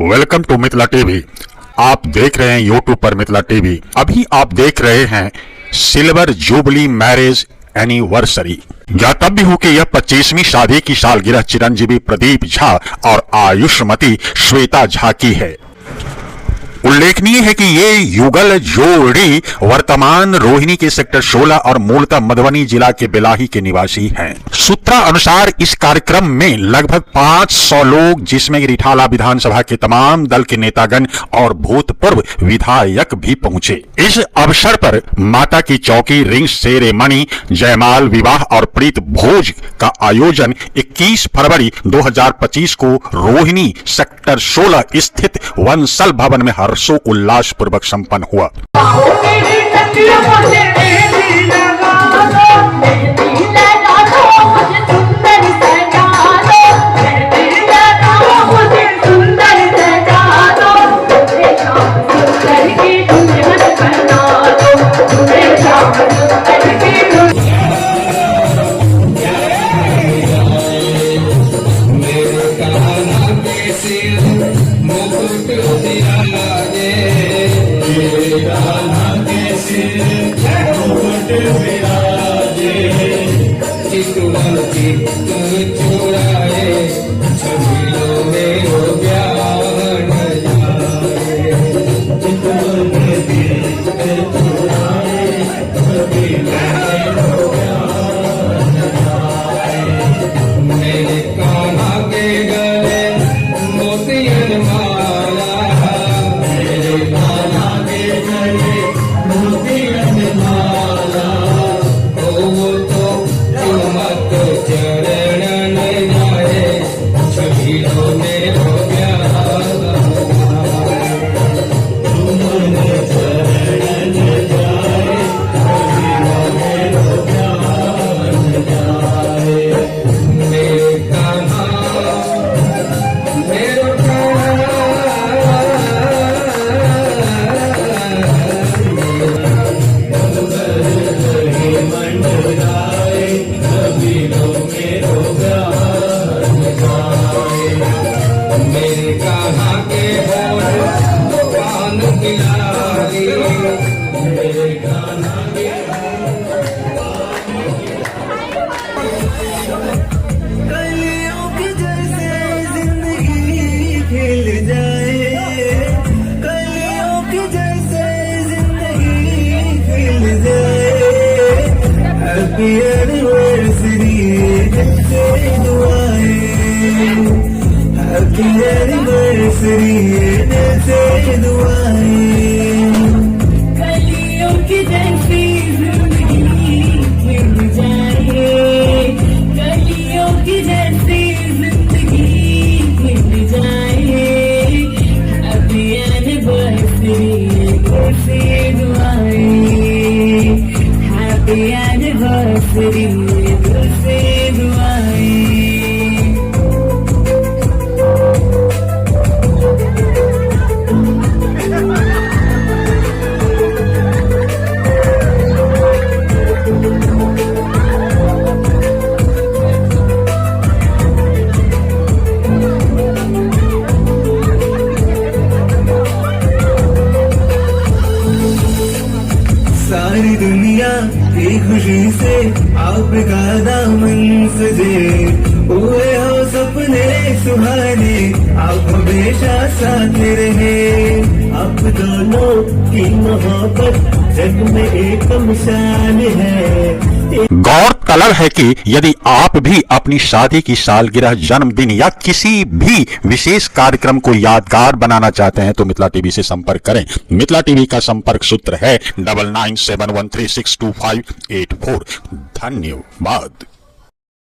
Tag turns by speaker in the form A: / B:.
A: Welcome to Mithila TV. आप देख रहे हैं यूट्यूब पर मिथिला टीवी। अभी आप देख रहे हैं सिल्वर जुबली मैरिज एनिवर्सरी। ज्ञातव्य हो कि यह 25वीं शादी की सालगिरह चिरंजीवी प्रदीप झा और आयुष्मती श्वेता झा की है। उल्लेखनीय है कि ये युगल जोड़ी वर्तमान रोहिणी के सेक्टर 16 और मूलतः मधुबनी जिला के बेलाही के निवासी हैं। सूत्रानुसार इस कार्यक्रम में लगभग 500 लोग, जिसमें रिठाला विधानसभा के तमाम दल के नेतागण और भूतपूर्व विधायक भी पहुंचे। इस अवसर पर माता की चौकी, रिंग सेरेमनी, जयमाल, विवाह और प्रीत भोज का आयोजन 21 फरवरी 2025 को रोहिणी सेक्टर 16 स्थित वंसल भवन में हर्षो उल्लास पूर्वक संपन्न हुआ।
B: सारी दुनिया की खुशी से आपका दामन सजे, हुए हो सपने सुहाने, आप हमेशा साथ रहे। आप दोनों की मोहब्बत जग में एक मिसाल है।
A: गौरतलब है कि यदि आप भी अपनी शादी की सालगिरह, जन्मदिन या किसी भी विशेष कार्यक्रम को यादगार बनाना चाहते हैं तो मिथिला टीवी से संपर्क करें। मिथिला टीवी का संपर्क सूत्र है 9971362584। धन्यवाद।